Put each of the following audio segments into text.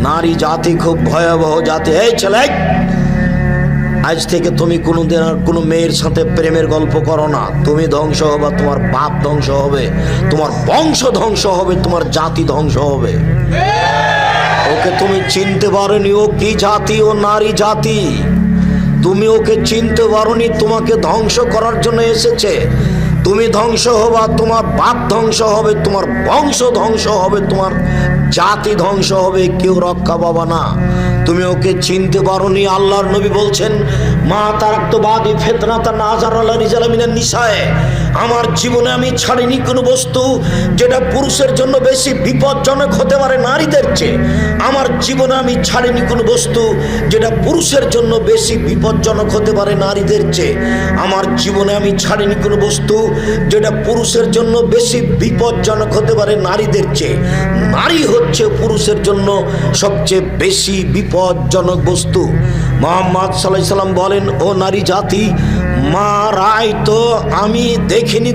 নারী জাতি খুব ভয়াবহ জাতি। এই ছেলে, আজ থেকে তুমি কোনোদিন আর কোনো মেয়ের সাথে প্রেমের গল্প করো না। তুমি ধ্বংস হবে, তোমার বাপ ধ্বংস হবে, তোমার বংশ ধ্বংস হবে, তোমার জাতি ধ্বংস হবে। ওকে তুমি চিনতে পারোনি, ও কি জাতি? ও নারী জাতি। তুমি ওকে চিনতে পারোনি, তোমাকে ধ্বংস করার জন্য এসেছে। তুমি ধ্বংস হবা, তোমার বাপ ধ্বংস হবে, তোমার বংশ ধ্বংস হবে, তোমার জাতি ধ্বংস হবে, কেউ রক্ষা পাবা না। তুমি ওকে চিনতে পারোনি। আল্লাহর নবী বলছেন, মা তারাক্তুবাদি ফিতনাতান নাযার আলা রিজাল মিনান নিসায়ে, আমার জীবনে আমি ছাড়িনি কোনো বস্তু যেটা পুরুষের জন্য বেশি বিপজ্জনক হতে পারে নারীদের চেয়ে। আমার জীবনে আমি ছাড়িনি কোনো বস্তু যেটা পুরুষের জন্য বেশি বিপজ্জনক হতে পারে নারীদের চেয়ে। আমার জীবনে আমি ছাড়িনি কোনো বস্তু যেটা পুরুষের জন্য বেশি বিপজ্জনক হতে পারে নারীদের চেয়ে। নারী হচ্ছে পুরুষের জন্য সবচেয়ে বেশি বিপজ্জনক বস্তু। মুহাম্মদ সাল্লাল্লাহু আলাইহি সাল্লাম বলেন, ও নারী জাতি, মা রায় তো আমি দেখিনি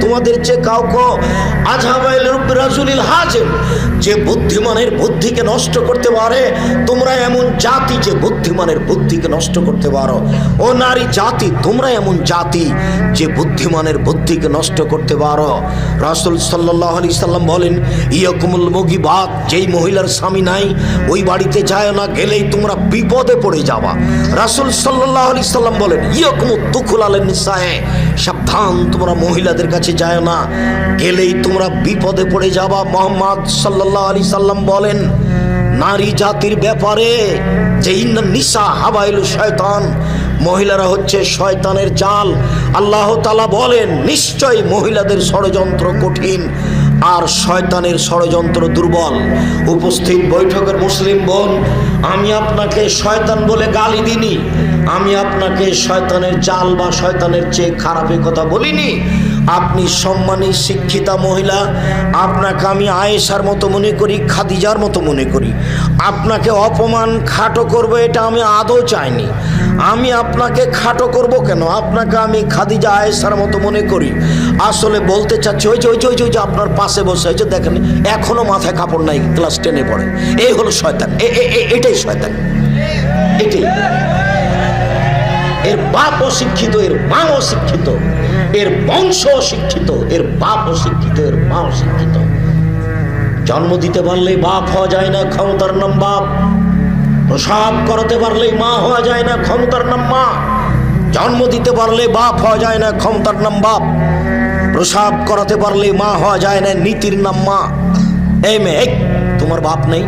তোমাদের চেয়ে কাউকে আজহাবাইল রাজুলিল হাজিম, যে বুদ্ধিমানের বুদ্ধিকে নষ্ট করতে পারে। তোমরা এমন জাতি যে বুদ্ধিমানের বুদ্ধিকে নষ্ট করতে পারো। ও নারী জাতি, তোমরা এমন জাতি যে বুদ্ধিমানের বুদ্ধিকে নষ্ট করতে পারো। রাসূল সাল্লাল্লাহু আলাইহি সাল্লাম বলেন, ইয়াকুমুল মুগিবাত, যেই মহিলার স্বামী নাই ওই বাড়িতে যায় না, গেলেই তোমরা বিপদে পড়ে যাবা। রাসূল সাল্লাল্লাহু আলাইহি সাল্লাম বলেন, ইয়াকুমুদ দুখুল আলান নিসায়ে, সাবধান তোমরা মহিলাদের কাছে যায় না, গেলেই তোমরা বিপদে পড়ে যাবা। মুহাম্মদ সাল্লাল্লাহু আলাইহি সাল্লাম বলেন নারী জাতির ব্যাপারে যে ইন্নান নিসা হাবাইলু শয়তান, মহিলারা হচ্ছে শয়তানের জাল। আল্লাহ তাআলা বলেন, নিশ্চয় মহিলাদের ষড়যন্ত্র কঠিন আর শয়তানের ষড়যন্ত্র দুর্বল। উপস্থিত বৈঠকের মুসলিম বোন, আমি আপনাকে শয়তান বলে গালি দিনি, আমি আপনাকে শয়তানের জাল বা শয়তানের চেয়ে খারাপের কথা বলিনি। আপনি সম্মানী শিক্ষিতা মহিলা, আপনাকে আমি আয়েশার মতো মনে করি, খাদিজার মতো মনে করি। আপনাকে অপমান খাটো করবো এটা আমি আদৌ চাইনি। আমি আপনাকে খাটো করব কেন? আপনাকে আমি খাদিজা আয়েশার মতো মনে করি। আসলে বলতে চাচ্ছি, ওই যে আপনার পাশে বসে হয়েছে দেখেন, এখনো মাথায় কাপড় নাই, ক্লাস 10-এ পড়ে। এই হলো শয়তান, এটাই শয়তান, এটাই। এর বাপ অশিক্ষিত, এর মা অশিক্ষিত, এর বংশ অশিক্ষিত, এর বাপ অশিক্ষিত, এর মা অশিক্ষিত। জন্ম দিতে পারলে বাপ হওয়া যায় না, ক্ষমতার নাম বাপ। প্রসাব করাতে পারলেই মা হওয়া যায় না, ক্ষমতার নাম মা। জন্ম দিতে পারলে বাপ হওয়া যায় না, ক্ষমতার নাম বাপ। প্রসাব করাতে পারলে মা হওয়া যায় না, নীতির নাম মা। এই মেয়ে, তোমার বাপ নেই?